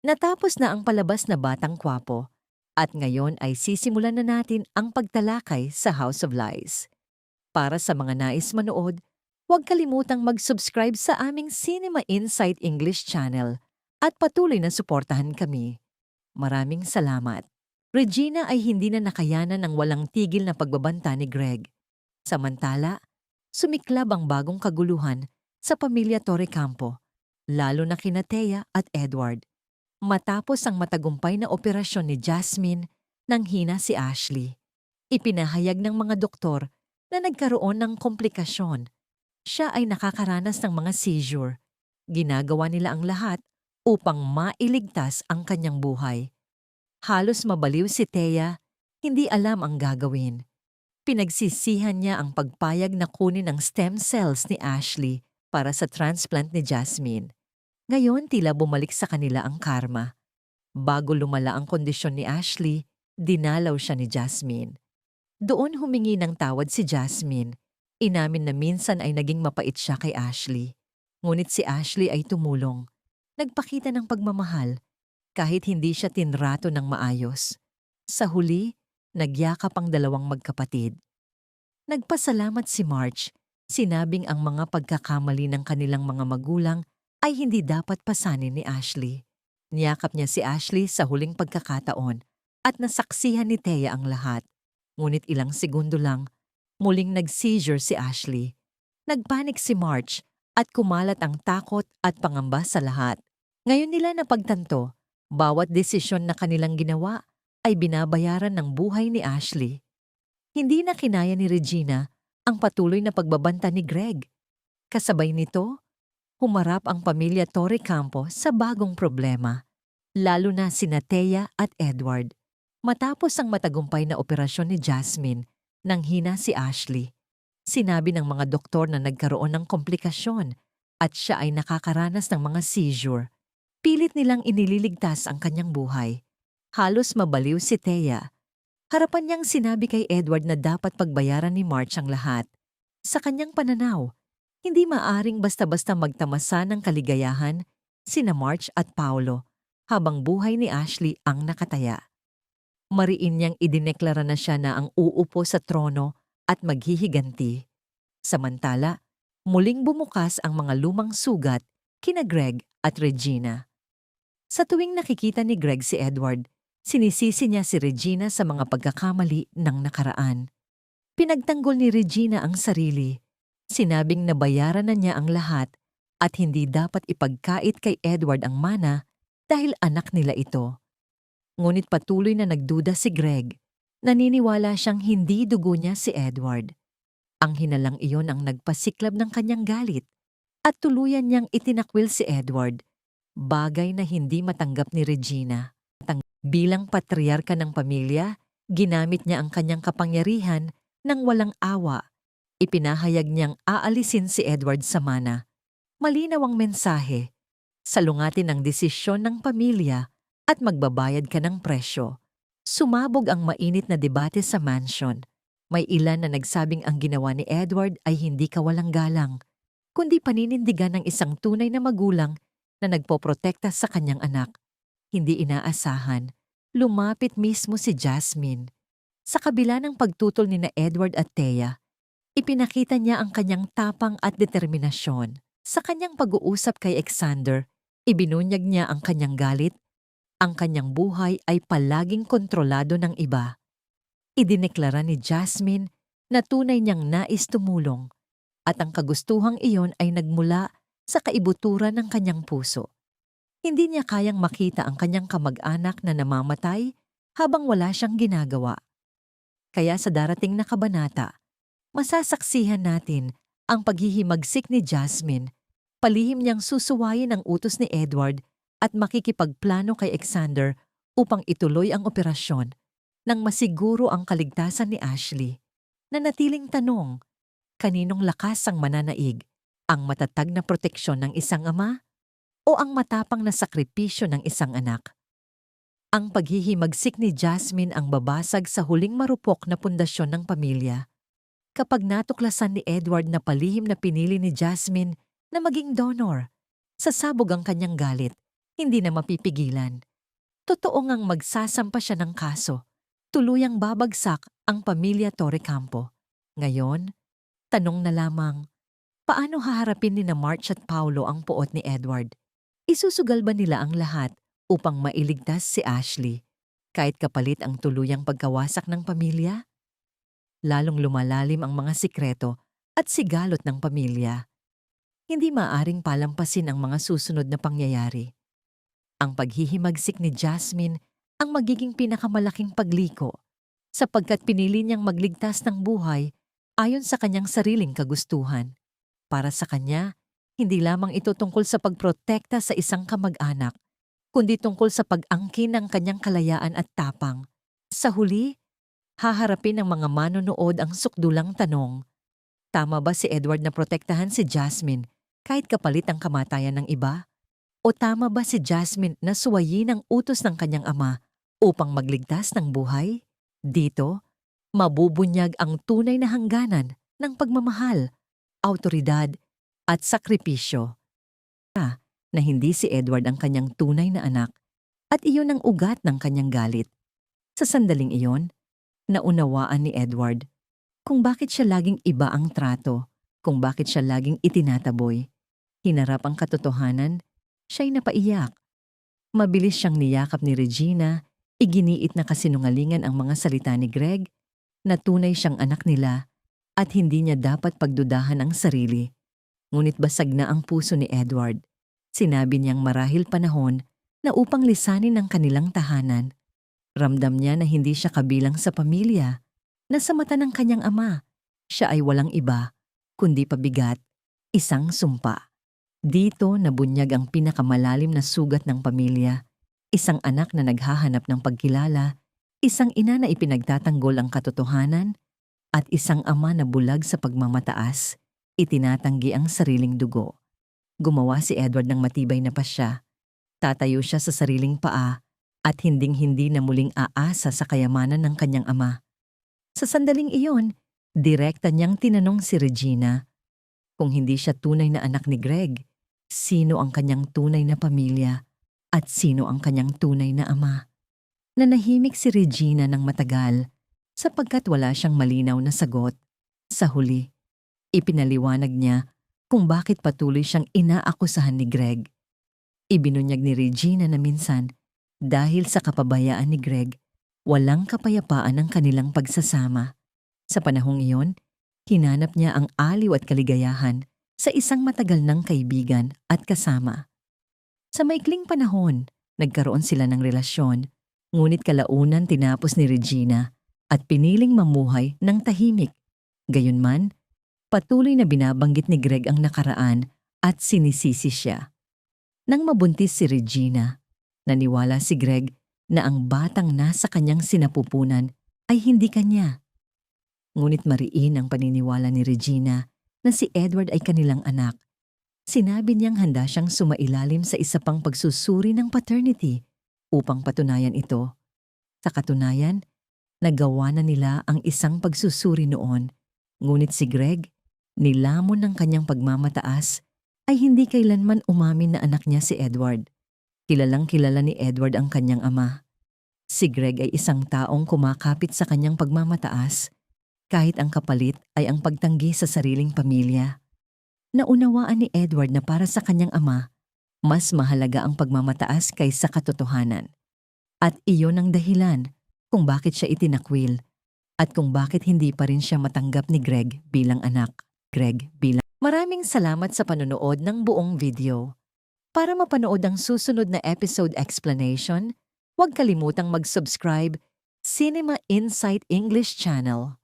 Natapos na ang palabas na Batang Kwapo at ngayon ay sisimulan na natin ang pagtalakay sa House of Lies. Para sa mga nais manood, huwag kalimutang mag-subscribe sa aming Cinema Insight English channel at patuloy na suportahan kami. Maraming salamat. Regina ay hindi na nakayanan ng walang tigil na pagbabanta ni Greg. Samantala, sumiklab ang bagong kaguluhan sa pamilya Torrecampo, lalo na kina Thea at Edward. Matapos ang matagumpay na operasyon ni Jasmine, nanghina si Ashley. Ipinahayag ng mga doktor na nagkaroon ng komplikasyon. Siya ay nakakaranas ng mga seizure. Ginagawa nila ang lahat upang mailigtas ang kanyang buhay. Halos mabaliw si Thea, hindi alam ang gagawin. Pinagsisihan niya ang pagpayag na kunin ang stem cells ni Ashley para sa transplant ni Jasmine. Ngayon tila bumalik sa kanila ang karma. Bago lumala ang kondisyon ni Ashley, dinalaw siya ni Jasmine. Doon humingi ng tawad si Jasmine. Inamin na minsan ay naging mapait siya kay Ashley. Ngunit si Ashley ay tumulong. Nagpakita ng pagmamahal kahit hindi siya tinrato ng maayos. Sa huli, nagyakap ang dalawang magkapatid. Nagpasalamat si March, sinabing ang mga pagkakamali ng kanilang mga magulang ay hindi dapat pasanin ni Ashley. Niyakap niya si Ashley sa huling pagkakataon at nasaksihan ni Thea ang lahat. Ngunit ilang segundo lang, muling nag-seizure si Ashley. Nagpanik si March at kumalat ang takot at pangamba sa lahat. Ngayon nila napagtanto, bawat desisyon na kanilang ginawa ay binabayaran ng buhay ni Ashley. Hindi na kinaya ni Regina ang patuloy na pagbabanta ni Greg. Kasabay nito, humarap ang pamilya Torrecampo sa bagong problema, lalo na sina Thea at Edward. Matapos ang matagumpay na operasyon ni Jasmine, nanghina si Ashley. Sinabi ng mga doktor na nagkaroon ng komplikasyon at siya ay nakakaranas ng mga seizure. Pilit nilang inililigtas ang kanyang buhay. Halos mabaliw si Thea. Harapan niyang sinabi kay Edward na dapat pagbayaran ni March ang lahat. Sa kanyang pananaw, hindi maaring basta-basta magtamasa ng kaligayahan sina March at Paulo habang buhay ni Ashley ang nakataya. Mariin niyang idineklara na siya na ang uupo sa trono at maghihiganti. Samantala, muling bumukas ang mga lumang sugat kina Greg at Regina. Sa tuwing nakikita ni Greg si Edward, sinisisi niya si Regina sa mga pagkakamali ng nakaraan. Pinagtanggol ni Regina ang sarili. Sinabing nabayaran na niya ang lahat at hindi dapat ipagkait kay Edward ang mana dahil anak nila ito. Ngunit patuloy na nagduda si Greg. Naniniwala siyang hindi dugo niya si Edward. Ang hinalang iyon ang nagpasiklab ng kanyang galit at tuluyan niyang itinakwil si Edward, bagay na hindi matanggap ni Regina. Bilang patriarka ng pamilya, ginamit niya ang kanyang kapangyarihan nang walang awa. Ipinahayag niyang aalisin si Edward sa mana. Malinaw ang mensahe. Salungatin ang desisyon ng pamilya at magbabayad ka ng presyo. Sumabog ang mainit na debate sa mansion. May ilan na nagsabing ang ginawa ni Edward ay hindi kawalang galang, kundi paninindigan ng isang tunay na magulang na nagpoprotekta sa kanyang anak. Hindi inaasahan, lumapit mismo si Jasmine. Sa kabila ng pagtutol ni na Edward at Thea, ipinakita niya ang kanyang tapang at determinasyon. Sa kanyang pag-uusap kay Alexander, ibinunyag niya ang kanyang galit. Ang kanyang buhay ay palaging kontrolado ng iba. Idineklara ni Jasmine na tunay niyang nais tumulong at ang kagustuhang iyon ay nagmula sa kaibuturan ng kanyang puso. Hindi niya kayang makita ang kanyang kamag-anak na namamatay habang wala siyang ginagawa. Kaya sa darating na kabanata, masasaksihan natin ang paghihimagsik ni Jasmine, palihim niyang susuwayin ang utos ni Edward at makikipagplano kay Alexander upang ituloy ang operasyon nang masiguro ang kaligtasan ni Ashley. Nanatiling tanong, kaninong lakas ang mananaig? Ang matatag na proteksyon ng isang ama o ang matapang na sakripisyo ng isang anak? Ang paghihimagsik ni Jasmine ang babasag sa huling marupok na pundasyon ng pamilya. Kapag natuklasan ni Edward na palihim na pinili ni Jasmine na maging donor, sasabog ang kanyang galit hindi na mapipigilan. Totoo ngang magsasampa siya ng kaso. Tuluyang babagsak ang pamilya Torrecampo. Ngayon, tanong na lamang, paano haharapin ni na March at Paulo ang puot ni Edward? Isusugal ba nila ang lahat upang mailigtas si Ashley, kahit kapalit ang tuluyang pagkawasak ng pamilya? Lalong lumalalim ang mga sikreto at sigalot ng pamilya. Hindi maaring palampasin ang mga susunod na pangyayari. Ang paghihimagsik ni Jasmine ang magiging pinakamalaking pagliko sapagkat pinili niyang magligtas ng buhay ayon sa kanyang sariling kagustuhan. Para sa kanya, hindi lamang ito tungkol sa pagprotekta sa isang kamag-anak, kundi tungkol sa pag-angkin ng kanyang kalayaan at tapang. Sa huli, haharapin ng mga manonood ang sukdulang tanong, tama ba si Edward na protektahan si Jasmine kahit kapalit ang kamatayan ng iba? O tama ba si Jasmine na suwayin ang utos ng kanyang ama upang magligtas ng buhay? Dito, mabubunyag ang tunay na hangganan ng pagmamahal, awtoridad at sakripisyo. Na hindi si Edward ang kanyang tunay na anak at iyon ang ugat ng kanyang galit. Sa sandaling iyon, naunawaan ni Edward kung bakit siya laging iba ang trato, kung bakit siya laging itinataboy. Hinarap ang katotohanan, siya'y napaiyak. Mabilis siyang niyakap ni Regina, iginiit na kasinungalingan ang mga salita ni Greg, na tunay siyang anak nila at hindi niya dapat pagdudahan ang sarili. Ngunit basag na ang puso ni Edward. Sinabi niyang marahil panahon na upang lisanin ang kanilang tahanan. Ramdam niya na hindi siya kabilang sa pamilya, na sa mata ng kanyang ama, siya ay walang iba, kundi pabigat, isang sumpa. Dito nabunyag ang pinakamalalim na sugat ng pamilya, isang anak na naghahanap ng pagkilala, isang ina na ipinagtatanggol ang katotohanan, at isang ama na bulag sa pagmamataas, itinatanggi ang sariling dugo. Gumawa si Edward ng matibay na pasya. Tatayo siya sa sariling paa at hinding-hindi na muling aasa sa kayamanan ng kanyang ama. Sa sandaling iyon, direkta niyang tinanong si Regina, kung hindi siya tunay na anak ni Greg, sino ang kanyang tunay na pamilya at sino ang kanyang tunay na ama? Nanahimik si Regina ng matagal sapagkat wala siyang malinaw na sagot. Sa huli, ipinaliwanag niya kung bakit patuloy siyang inaakusahan ni Greg. Ibinunyag ni Regina na minsan, dahil sa kapabayaan ni Greg, walang kapayapaan ang kanilang pagsasama. Sa panahong iyon, hinanap niya ang aliw at kaligayahan sa isang matagal ng kaibigan at kasama. Sa maikling panahon, nagkaroon sila ng relasyon, ngunit kalaunan tinapos ni Regina at piniling mamuhay ng tahimik. Gayunman, patuloy na binabanggit ni Greg ang nakaraan at sinisisi siya. Nang mabuntis si Regina, naniwala si Greg na ang batang nasa kanyang sinapupunan ay hindi kanya. Ngunit mariin ang paniniwala ni Regina na si Edward ay kanilang anak. Sinabi niyang handa siyang sumailalim sa isa pang pagsusuri ng paternity upang patunayan ito. Sa katunayan, nagawa na nila ang isang pagsusuri noon, ngunit si Greg, nilamon ng kanyang pagmamataas, ay hindi kailanman umamin na anak niya si Edward. Kilalang kilala ni Edward ang kanyang ama. Si Greg ay isang taong kumakapit sa kanyang pagmamataas, kahit ang kapalit ay ang pagtanggi sa sariling pamilya. Naunawaan ni Edward na para sa kanyang ama, mas mahalaga ang pagmamataas kaysa katotohanan. At iyon ang dahilan kung bakit siya itinakwil at kung bakit hindi pa rin siya matanggap ni Greg bilang anak. Maraming salamat sa panonood ng buong video. Para mapanood ang susunod na episode explanation, huwag kalimutang mag-subscribe Cinema Insight English Channel.